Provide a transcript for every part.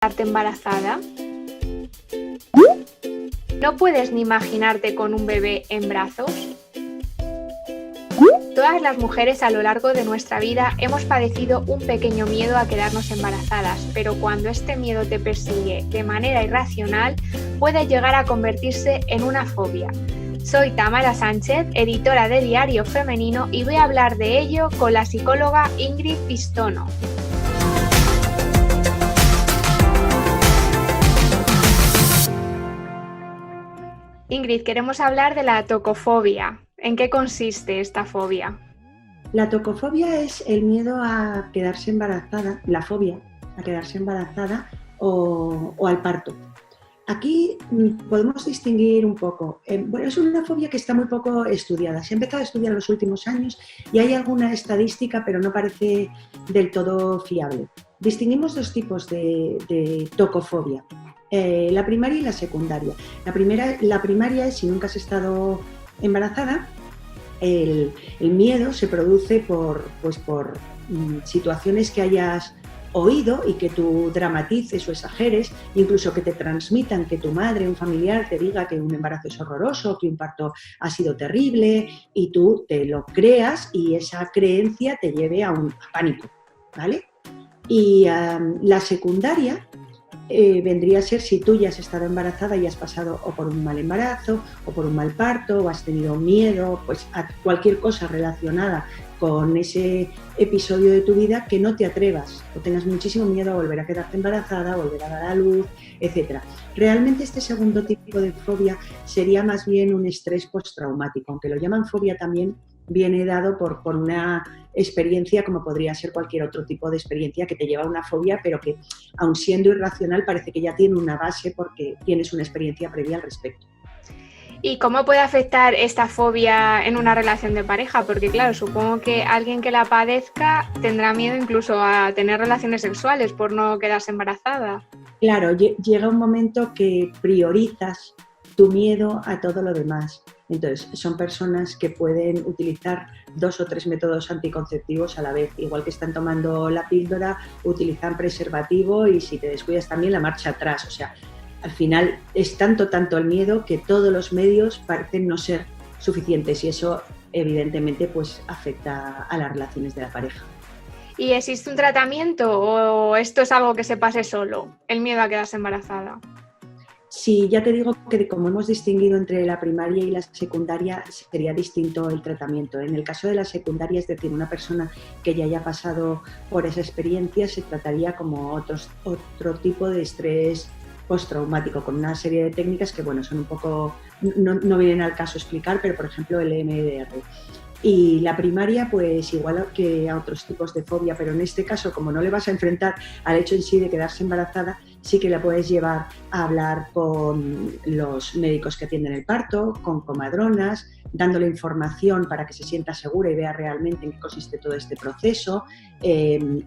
quedarte embarazada? ¿No puedes ni imaginarte con un bebé en brazos? Todas las mujeres a lo largo de nuestra vida hemos padecido un pequeño miedo a quedarnos embarazadas, pero cuando este miedo te persigue de manera irracional, puede llegar a convertirse en una fobia. Soy Tamara Sánchez, editora de Diario Femenino, y voy a hablar de ello con la psicóloga Ingrid Pistono. Ingrid, queremos hablar de la tocofobia. ¿En qué consiste esta fobia? La tocofobia es el miedo a quedarse embarazada, la fobia a quedarse embarazada o al parto. Aquí podemos distinguir un poco. Es una fobia que está muy poco estudiada. Se ha empezado a estudiar en los últimos años y hay alguna estadística, pero no parece del todo fiable. Distinguimos dos tipos de tocofobia. La primaria y la secundaria. La primaria es si nunca has estado embarazada. El miedo se produce por situaciones que hayas oído y que tú dramatices o exageres, incluso que te transmitan que tu madre, un familiar, te diga que un embarazo es horroroso, que un parto ha sido terrible y tú te lo creas y esa creencia te lleve a un pánico, ¿vale? Y la secundaria vendría a ser si tú ya has estado embarazada y has pasado o por un mal embarazo o por un mal parto o has tenido miedo, pues a cualquier cosa relacionada con ese episodio de tu vida que no te atrevas o tengas muchísimo miedo a volver a quedarte embarazada, a volver a dar a luz, etc. Realmente este segundo tipo de fobia sería más bien un estrés postraumático, aunque lo llaman fobia también viene dado por una experiencia como podría ser cualquier otro tipo de experiencia que te lleva a una fobia, pero que aun siendo irracional parece que ya tiene una base porque tienes una experiencia previa al respecto. ¿Y cómo puede afectar esta fobia en una relación de pareja? Porque claro, supongo que alguien que la padezca tendrá miedo incluso a tener relaciones sexuales por no quedarse embarazada. Claro, llega un momento que priorizas tu miedo a todo lo demás. Entonces, son personas que pueden utilizar 2 o 3 métodos anticonceptivos a la vez. Igual que están tomando la píldora, utilizan preservativo y si te descuidas también la marcha atrás. O sea, al final es tanto el miedo que todos los medios parecen no ser suficientes y eso evidentemente pues afecta a las relaciones de la pareja. ¿Y existe un tratamiento o esto es algo que se pase solo, el miedo a quedarse embarazada? Sí, ya te digo que como hemos distinguido entre la primaria y la secundaria, sería distinto el tratamiento. En el caso de la secundaria, es decir, una persona que ya haya pasado por esa experiencia, se trataría como otro tipo de estrés postraumático, con una serie de técnicas que, bueno, son un poco, no vienen al caso explicar, pero por ejemplo el EMDR. Y la primaria, pues igual que a otros tipos de fobia, pero en este caso, como no le vas a enfrentar al hecho en sí de quedarse embarazada, sí que la puedes llevar a hablar con los médicos que atienden el parto, con comadronas, dándole información para que se sienta segura y vea realmente en qué consiste todo este proceso,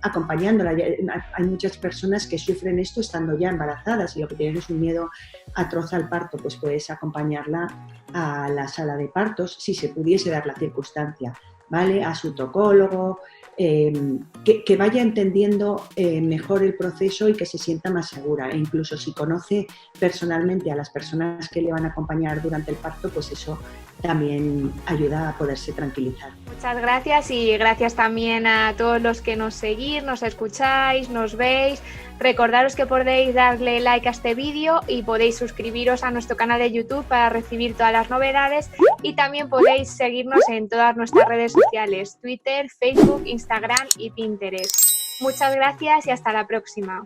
acompañándola. Hay muchas personas que sufren esto estando ya embarazadas y lo que tienen es un miedo atroz al parto, pues puedes acompañarla a la sala de partos si se pudiese dar la circunstancia, ¿vale? A su tocólogo, que vaya entendiendo mejor el proceso y que se sienta más segura. E incluso si conoce personalmente a las personas que le van a acompañar durante el parto, pues eso también ayuda a poderse tranquilizar. Muchas gracias y gracias también a todos los que nos seguís, nos escucháis, nos veis. Recordaros que podéis darle like a este vídeo y podéis suscribiros a nuestro canal de YouTube para recibir todas las novedades y también podéis seguirnos en todas nuestras redes sociales, Twitter, Facebook, Instagram y Pinterest. Muchas gracias y hasta la próxima.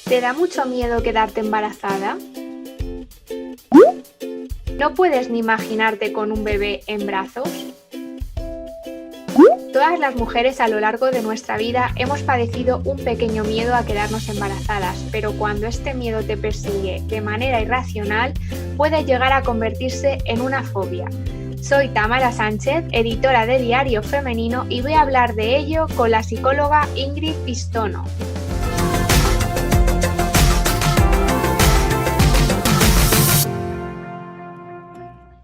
¿Te da mucho miedo quedarte embarazada? ¿No puedes ni imaginarte con un bebé en brazos? Todas las mujeres a lo largo de nuestra vida hemos padecido un pequeño miedo a quedarnos embarazadas, pero cuando este miedo te persigue de manera irracional, puede llegar a convertirse en una fobia. Soy Tamara Sánchez, editora de Diario Femenino, y voy a hablar de ello con la psicóloga Ingrid Pistono.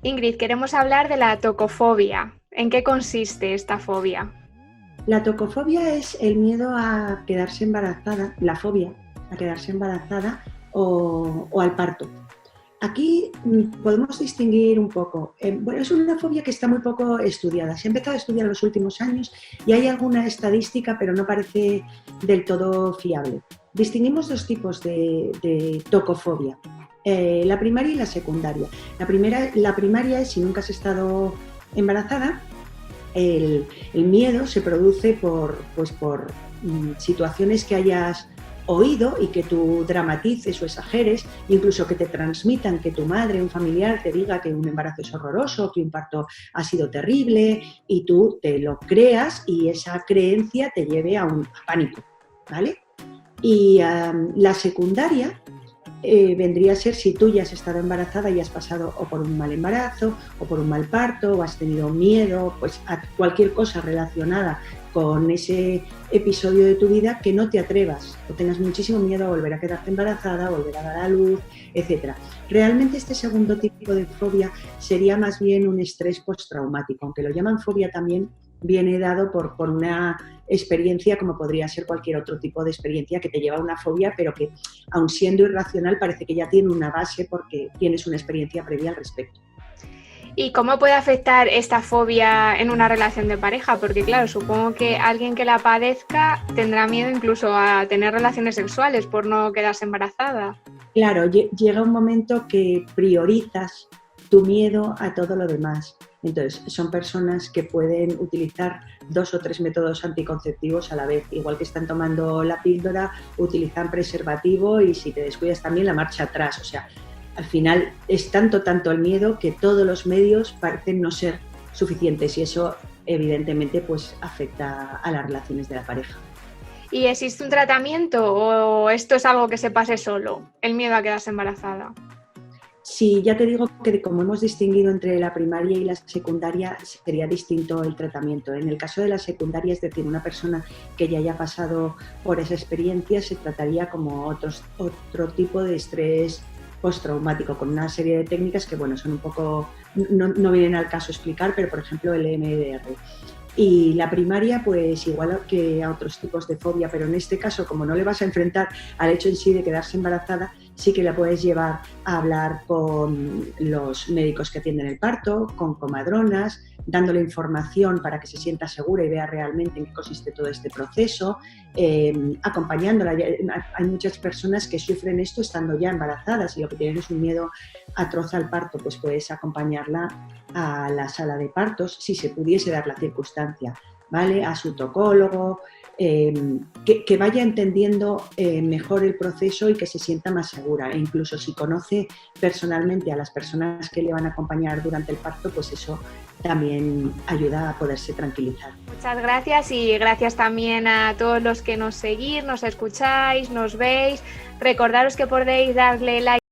Ingrid, queremos hablar de la tocofobia. ¿En qué consiste esta fobia? La tocofobia es el miedo a quedarse embarazada, la fobia a quedarse embarazada o al parto. Aquí podemos distinguir un poco. Bueno, es una fobia que está muy poco estudiada. Se ha empezado a estudiar en los últimos años y hay alguna estadística, pero no parece del todo fiable. Distinguimos dos tipos de tocofobia, la primaria y la secundaria. La primaria es si nunca has estado embarazada. El miedo se produce por situaciones que hayas oído y que tú dramatices o exageres, incluso que te transmitan que tu madre, un familiar, te diga que un embarazo es horroroso, que un parto ha sido terrible, y tú te lo creas y esa creencia te lleve a un pánico, ¿vale? Y la secundaria vendría a ser si tú ya has estado embarazada y has pasado o por un mal embarazo o por un mal parto o has tenido miedo, pues a cualquier cosa relacionada con ese episodio de tu vida que no te atrevas o tengas muchísimo miedo a volver a quedarte embarazada, volver a dar a luz, etc. Realmente este segundo tipo de fobia sería más bien un estrés postraumático, aunque lo llaman fobia también viene dado por una experiencia como podría ser cualquier otro tipo de experiencia que te lleva a una fobia, pero que aun siendo irracional parece que ya tiene una base porque tienes una experiencia previa al respecto. ¿Y cómo puede afectar esta fobia en una relación de pareja? Porque claro, supongo que alguien que la padezca tendrá miedo incluso a tener relaciones sexuales por no quedarse embarazada. Claro, llega un momento que priorizas tu miedo a todo lo demás. Entonces, son personas que pueden utilizar 2 o 3 métodos anticonceptivos a la vez. Igual que están tomando la píldora, utilizan preservativo y si te descuidas también la marcha atrás. O sea, al final es tanto el miedo que todos los medios parecen no ser suficientes y eso evidentemente pues afecta a las relaciones de la pareja. ¿Y existe un tratamiento o esto es algo que se pase solo, el miedo a quedarse embarazada? Sí, ya te digo que como hemos distinguido entre la primaria y la secundaria, sería distinto el tratamiento. En el caso de la secundaria, es decir, una persona que ya haya pasado por esa experiencia, se trataría como otro tipo de estrés postraumático, con una serie de técnicas que, bueno, son un poco, no vienen al caso explicar, pero por ejemplo el EMDR. Y la primaria, pues igual que a otros tipos de fobia, pero en este caso, como no le vas a enfrentar al hecho en sí de quedarse embarazada, sí que la puedes llevar a hablar con los médicos que atienden el parto, con comadronas, dándole información para que se sienta segura y vea realmente en qué consiste todo este proceso, acompañándola. Hay muchas personas que sufren esto estando ya embarazadas y lo que tienen es un miedo atroz al parto, pues puedes acompañarla a la sala de partos, si se pudiese dar la circunstancia, ¿vale? A su tocólogo, que vaya entendiendo mejor el proceso y que se sienta más segura. E incluso si conoce personalmente a las personas que le van a acompañar durante el parto, pues eso también ayuda a poderse tranquilizar. Muchas gracias y gracias también a todos los que nos seguís, nos escucháis, nos veis. Recordaros que podéis darle like